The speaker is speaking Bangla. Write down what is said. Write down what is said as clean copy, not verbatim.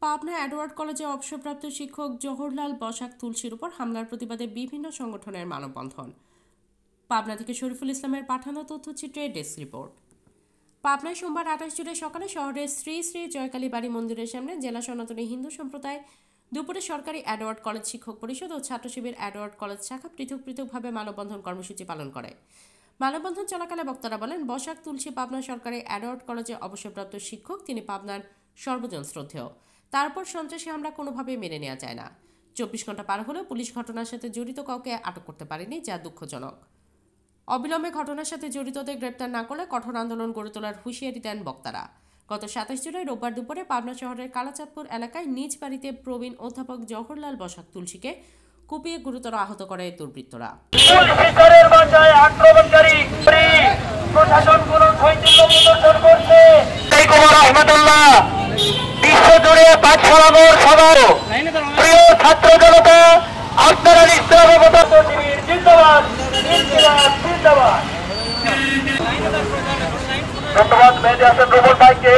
পাবনা এডওয়ার্ড কলেজে অবসরপ্রাপ্ত শিক্ষক জওহরলাল বসাক তুলসীর উপর হামলার প্রতিবাদে বিভিন্ন সংগঠনের মানববন্ধন। পাবনা থেকে শরীফুল ইসলামের পাঠানো তথ্যচিত্রে ডেস্ক রিপোর্ট। পাবনায় সোমবার 28 জুলাই সকালে শহরের শ্রী শ্রী জয়কালী বাড়ি মন্দিরের সামনে জেলা সনাতনী হিন্দু সম্প্রদায়, দুপুরে সরকারি এডওয়ার্ড কলেজ শিক্ষক পরিষদ ও ছাত্র শিবির এডওয়ার্ড কলেজ শাখা পৃথক পৃথকভাবে মানববন্ধন কর্মসূচি পালন করে। মানববন্ধন চলাকালে বক্তারা বলেন, বসাক তুলসী পাবনা সরকারি এডওয়ার্ড কলেজে অবসরপ্রাপ্ত শিক্ষক, তিনি পাবনার সর্বজন শ্রদ্ধেয়। তারপর সন্ত্রাসী হামলা কোনোভাবেই মেনে নেওয়া যায় না। 24 ঘন্টা পার হলেও পুলিশ ঘটনার সাথে জড়িত কাউকে আটক করতে পারেনি, যা দুঃখজনক। অবিলম্বে ঘটনার সাথে জড়িতদের গ্রেপ্তার না করলে কঠোর আন্দোলন গড়ে তোলার হুঁশিয়ারি দেন বক্তারা। গত 27 জুলাই রোববার দুপুরে পাবনা শহরের কালাচাঁদপুর এলাকায় নিজ বাড়িতে প্রবীণ অধ্যাপক জওহরলাল বসাক তুলসীকে কুপিয়ে গুরুতর আহত করে দুর্বৃত্তরা। বিশ্বজুড়ে পাঠশালা মোড় সবার প্রিয় ছাত্র জনতা, আপনারা নিশ্চয় অবগত। ধন্যবাদ মেহেদী হাসান রুবেল ভাইকে।